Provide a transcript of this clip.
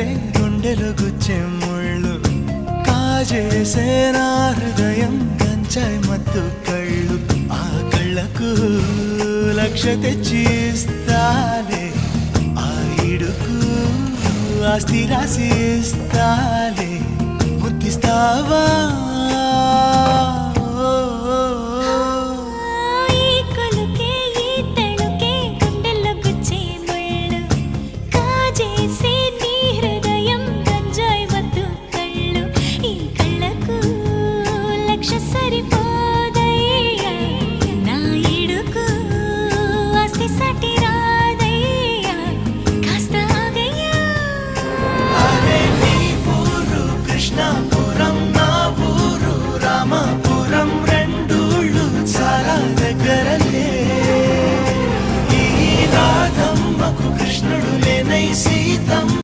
సరే గుండెలు గుచ్చే ముళ్ళు కాజేసే నా హృదయం గంచాయి మత్తు కళ్ళు ఆ కళ్ళకు లక్ష తెచ్చి ఇస్తాలే ఆ ఇడుకు ఆస్తి రాసి ఇస్తాలే ముద్దిస్తావా